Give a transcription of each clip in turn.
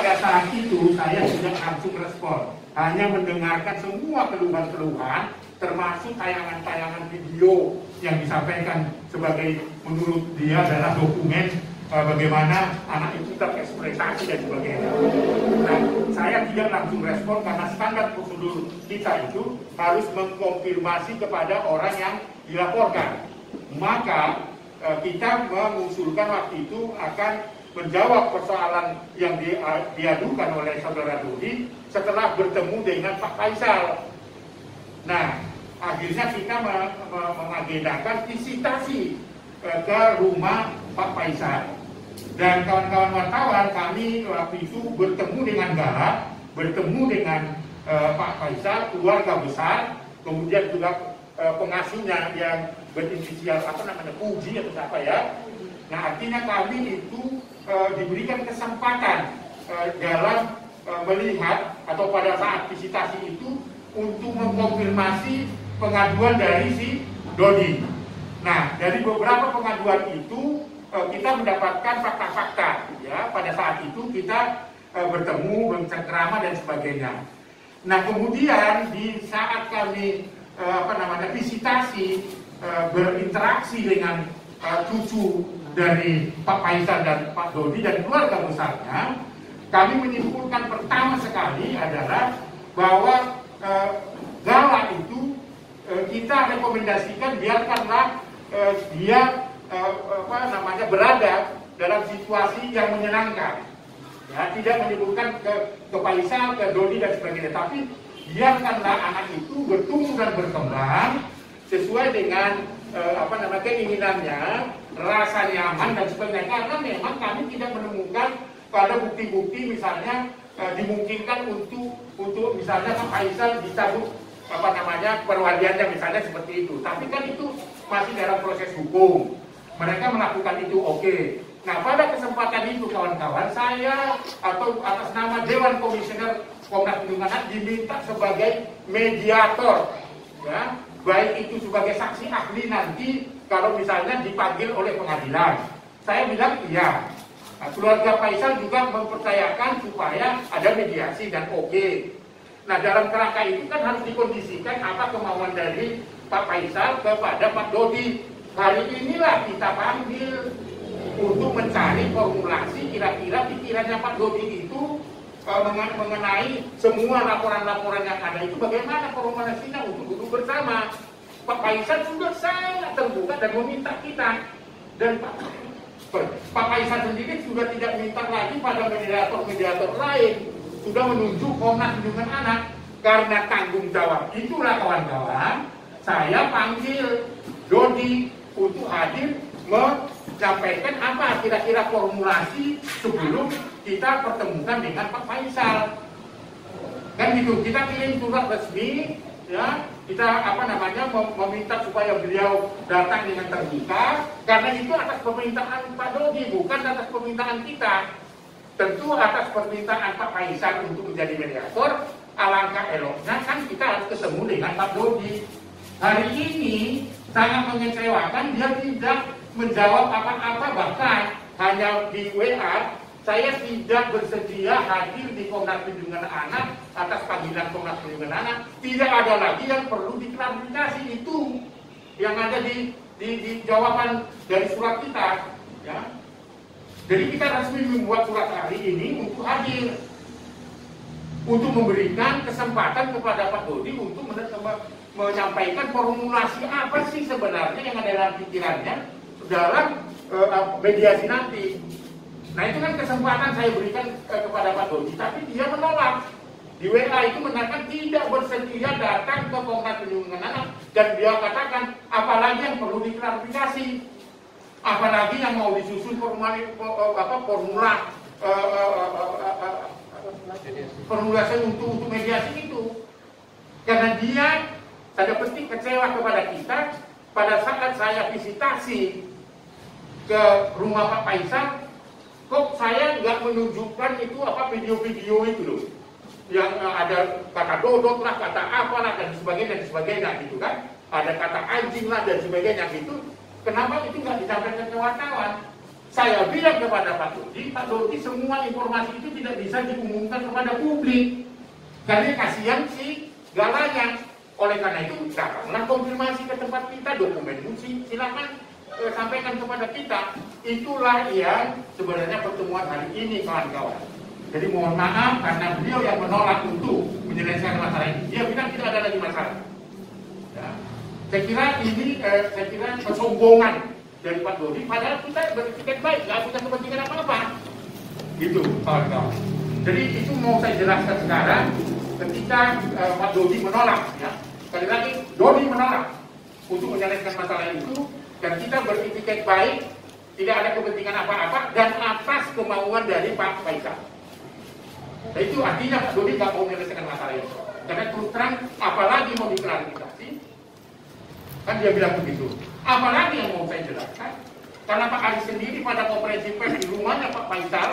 pada saat itu saya tidak langsung respon, hanya mendengarkan semua keluhan-keluhan, termasuk tayangan-tayangan video yang disampaikan sebagai menurut dia adalah dokumen bagaimana anak itu terekspresasi dan sebagainya. Nah, saya tidak langsung respon karena standar prosedur kita itu harus mengkonfirmasi kepada orang yang dilaporkan. Maka kita mengusulkan waktu itu akan menjawab persoalan yang diadukan oleh saudara Dodi setelah bertemu dengan Pak Faisal. Nah, akhirnya kita mengagendakan visitasi ke rumah Pak Faisal. Dan kawan-kawan wartawan kami waktu itu bertemu dengan Garap, bertemu dengan Pak Faisal, keluarga besar, kemudian juga pengasuhnya yang berinisial Puji atau apa ya. Nah, artinya kami itu diberikan kesempatan dalam melihat atau pada saat visitasi itu untuk mengkonfirmasi pengaduan dari si Dodi. Nah, dari beberapa pengaduan itu kita mendapatkan fakta-fakta, ya. Pada saat itu kita bertemu, bercengkrama dan sebagainya. Nah, kemudian di saat kami visitasi, berinteraksi dengan cucu dari Pak Faisal dan Pak Dodi dan keluarga besarnya, kami menyimpulkan pertama sekali adalah bahwa Gala itu kita rekomendasikan biarkanlah dia berada dalam situasi yang menyenangkan, ya, tidak menimbulkan ke Faisal, ke Dodi dan sebagainya, tapi biarkanlah anak itu bertumbuh dan berkembang sesuai dengan keinginannya, rasa nyaman dan sebagainya. Karena memang kami tidak menemukan pada bukti-bukti misalnya dimungkinkan untuk misalnya Pak Faisal dicabut perwaliannya misalnya seperti itu. Tapi kan itu masih dalam proses hukum. Mereka melakukan itu oke. Nah, pada kesempatan itu kawan-kawan, saya atau atas nama Dewan Komisioner Komnas Perlindungan Anak diminta sebagai mediator, ya, baik itu sebagai saksi ahli nanti kalau misalnya dipanggil oleh pengadilan. Saya bilang iya. Nah, keluarga Faisal juga mempercayakan supaya ada mediasi dan oke. Nah, dalam kerangka itu kan harus dikondisikan apa kemauan dari Pak Faisal kepada Pak Dodi. Hari inilah kita panggil untuk mencari formulasi kira-kira pikirannya Pak Dodi itu mengenai semua laporan-laporan yang ada itu bagaimana formulasinya untuk duduk bersama. Pak Faisal sudah sangat terbuka dan meminta kita, dan Pak Faisal sendiri sudah tidak minta lagi pada mediator-mediator lain, sudah menunjuk Komnas Perlindungan Anak. Karena tanggung jawab itulah kawan-kawan, saya panggil Dodi untuk hadir menyampaikan apa kira-kira formulasi sebelum kita pertemukan dengan Pak Faisal. Kan gitu, kita kirim surat resmi, ya, kita meminta supaya beliau datang dengan terbuka, karena itu atas permintaan Pak Dodi, bukan atas permintaan kita. Tentu atas permintaan Pak Faisal untuk menjadi mediator, alangkah eloknya kan kita harus ketemu dengan Pak Dodi. Hari ini sangat mengecewakan, dia tidak menjawab apa-apa, bahkan hanya di WA, saya tidak bersedia hadir di Komnas Perlindungan Anak atas panggilan Komnas Perlindungan Anak. Tidak ada lagi yang perlu diklarifikasi, itu yang ada di jawaban dari surat kita, ya. Jadi kita resmi membuat surat hari ini untuk hadir, untuk memberikan kesempatan kepada Pak Dodi untuk menyampaikan formulasi apa sih sebenarnya yang ada dalam pikirannya dalam mediasi nanti. Nah, itu kan kesempatan saya berikan kepada Pak Dodi, tapi dia menolak. Di WA itu mengatakan tidak bersedia datang ke Komnas Perlindungan Anak, dan dia katakan apalagi yang perlu diklarifikasi, apalagi yang mau disusun formulasi untuk mediasi itu. Karena dia tanda petik kecewa kepada kita pada saat saya visitasi ke rumah Pak Faisal, kok saya nggak menunjukkan itu video-video itu loh, yang ada kata dodot lah, kata apalah dan sebagainya gitu kan, ada kata anjing lah dan sebagainya gitu. Kenapa itu nggak disampaikan ke wartawan? Saya bilang kepada Pak Dodi, semua informasi itu tidak bisa diumumkan kepada publik. Karena kasihan si Galanya. Oleh karena itu, datanglah konfirmasi ke tempat kita, dokumen silakan sampaikan kepada kita. Itulah yang sebenarnya pertemuan hari ini, kawan-kawan. Jadi mohon maaf karena beliau yang menolak untuk menyelesaikan masalah ini. Dia bilang tidak ada lagi masalah. Ya. Saya kira kesombongan dari Pak Dodi, padahal kita berpikir baik, nggak punya kepentingan apa-apa. Gitu, kawan-kawan. Jadi itu mau saya jelaskan sekarang ketika Pak Dodi menolak. Ya. Sekali lagi, Dodi menolak untuk menyelesaikan masalah itu, dan kita berpikir baik, tidak ada kepentingan apa-apa, dan atas kemauan dari Pak Faisal. Nah, itu artinya Pak Dodi nggak mau menyelesaikan masalah itu. Karena terus terang, apalagi mau diklarifikasi, kan dia bilang begitu. Apalagi yang mau saya jelaskan, karena Pak Ali sendiri pada konferensi pers di rumahnya Pak Faisal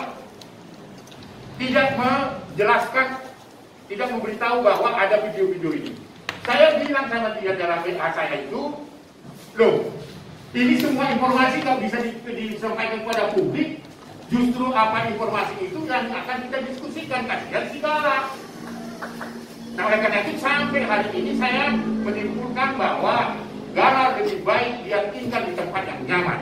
tidak menjelaskan, tidak memberitahu bahwa ada video-video ini. Saya bilang sama dia dalam WA saya itu, loh, ini semua informasi nggak bisa disampaikan kepada publik. Justru apa informasi itu yang akan kita diskusikan, kasihan si Gala. Nah, oleh karena itu sampai hari ini saya menyimpulkan bahwa Gala lebih baik dia tinggal di tempat yang nyaman.